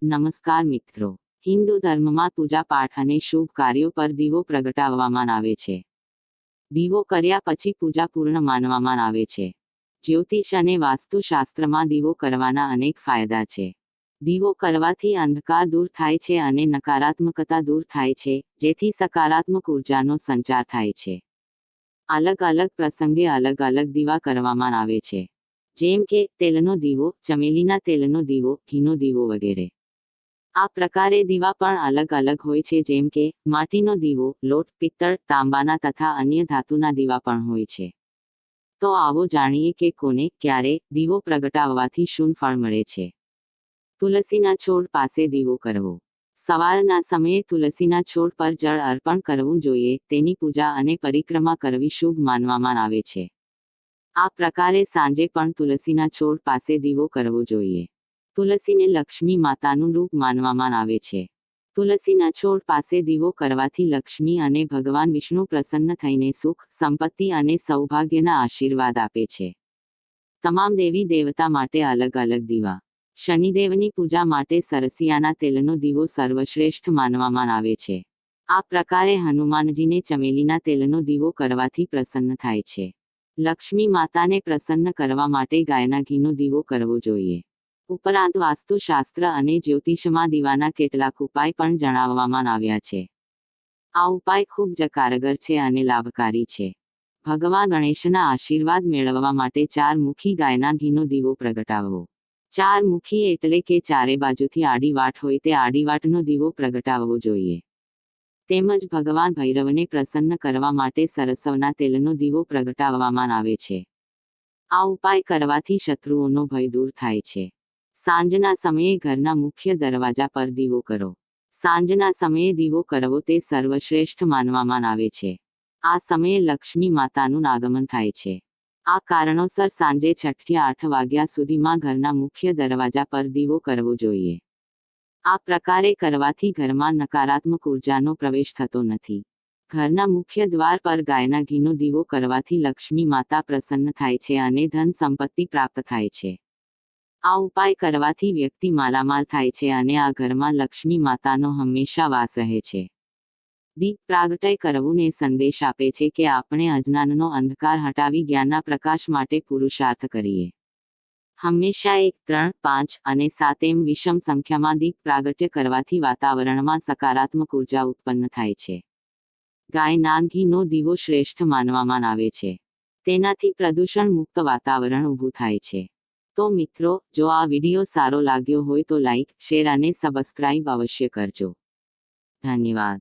નમસ્કાર મિત્રો, હિન્દુ ધર્મમાં પૂજા પાઠ અને શુભ કાર્યો પર દીવો પ્રગટાવવામાં આવે છે. દીવો કર્યા પછી પૂજા પૂર્ણ માનવામાં આવે છે. જ્યોતિષ અને વાસ્તુશાસ્ત્રમાં દીવો કરવાના અનેક ફાયદા છે. દીવો કરવાથી અંધકાર દૂર થાય છે અને નકારાત્મકતા દૂર થાય છે, જેથી સકારાત્મક ઉર્જાનો સંચાર થાય છે. અલગ અલગ પ્રસંગે અલગ અલગ દીવા કરવામાં આવે છે, જેમ કે તેલનો દીવો, ચમેલીના તેલનો દીવો, ઘીનો દીવો વગેરે. આ પ્રકારે દીવા પણ અલગ અલગ હોય છે, જેમ કે માટીનો દીવો, લોટ, પિત્તળ, તાંબાના તથા અન્ય ધાતુના દીવા પણ હોય છે. તો આવો જાણીએ કે કોને, ક્યારે દીવો પ્રગટાવવાથી શું ફળ મળે છે. તુલસીના છોડ પાસે દીવો કરવો. સવારના સમયે તુલસીના છોડ પર જળ અર્પણ કરવું જોઈએ. તેની પૂજા અને પરિક્રમા કરવી શુભ માનવામાં આવે છે. આ પ્રકારે સાંજે પણ તુલસીના છોડ પાસે દીવો કરવો જોઈએ. તુલસીને લક્ષ્મી માતાનું રૂપ માનવામાં આવે છે. તુલસીના છોડ પાસે દીવો કરવાથી લક્ષ્મી અને ભગવાન વિષ્ણુ પ્રસન્ન થઈને સુખ, સંપત્તિ અને સૌભાગ્યના આશીર્વાદ આપે છે. તમામ દેવી દેવતા માટે અલગ અલગ દીવા. શનિદેવની પૂજા માટે સરસિયાના તેલનો દીવો સર્વશ્રેષ્ઠ માનવામાં આવે છે. આ પ્રકારે હનુમાનજીને ચમેલીના તેલનો દીવો કરવાથી પ્રસન્ન થાય છે. લક્ષ્મી માતાને પ્રસન્ન કરવા માટે ગાયના ઘીનો દીવો કરવો જોઈએ. ઉપરાંત વાસ્તુશાસ્ત્ર અને જ્યોતિષમાં દીવાના કેટલાક ઉપાય પણ જણાવવામાં આવ્યા છે. આ ઉપાય ખૂબ જ કારગર છે અને લાભકારી છે. ભગવાન ગણેશના આશીર્વાદ મેળવવા માટે 4 મુખી ગાયના ઘીનો દીવો પ્રગટાવવો. 4 મુખી એટલે કે ચારે બાજુથી આડી વાટ હોય તે આડી વાટનો દીવો પ્રગટાવવો જોઈએ. તેમજ ભગવાન ભૈરવને પ્રસન્ન કરવા માટે સરસવના તેલનો દીવો પ્રગટાવવામાં આવે છે. આ ઉપાય કરવાથી શત્રુઓનો ભય દૂર થાય છે. સાંજના સમયે ઘરના મુખ્ય દરવાજા પર દીવો કરો. સાંજના સમયે દીવો કરવો તે સર્વશ્રેષ્ઠ માનવામાં આવે છે. આ સમયે લક્ષ્મી માતાનું આગમન થાય છે. આ કારણોસર સાંજે 6 થી 8 વાગ્યા સુધીમાં ઘરના મુખ્ય દરવાજા પર દીવો કરવો જોઈએ. આ પ્રકારે કરવાથી ઘરમાં નકારાત્મક ઉર્જાનો પ્રવેશ થતો નથી. ઘરના મુખ્ય દ્વાર પર ગાયના ઘીનો દીવો કરવાથી લક્ષ્મી માતા પ્રસન્ન થાય છે અને ધન સંપત્તિ પ્રાપ્ત થાય છે. આ ઉપાય કરવાથી વ્યક્તિ માલામાલ થાય છે અને આ ઘરમાં લક્ષ્મી માતાનો હંમેશા વાસ રહે છે. દીપ પ્રાગટય કરવું એ સંદેશ આપે છે કે આપણે અજ્ઞાનનો અંધકાર હટાવી જ્ઞાનના પ્રકાશ માટે પુરુષાર્થ કરીએ. હંમેશા 1, 3, 5 અને 7 એમ વિષમ સંખ્યામાં દીપ પ્રાગટ્ય કરવાથી વાતાવરણમાં સકારાત્મક ઉર્જા ઉત્પન્ન થાય છે. ગાયના ઘીનો દીવો શ્રેષ્ઠ માનવામાં આવે છે. તેનાથી પ્રદૂષણ મુક્ત વાતાવરણ ઊભું થાય છે. તો મિત્રો, જો આ વિડીયો સારો લાગ્યો હોય તો લાઈક, શેર અને સબસ્ક્રાઇબ અવશ્ય કરજો. ધન્યવાદ.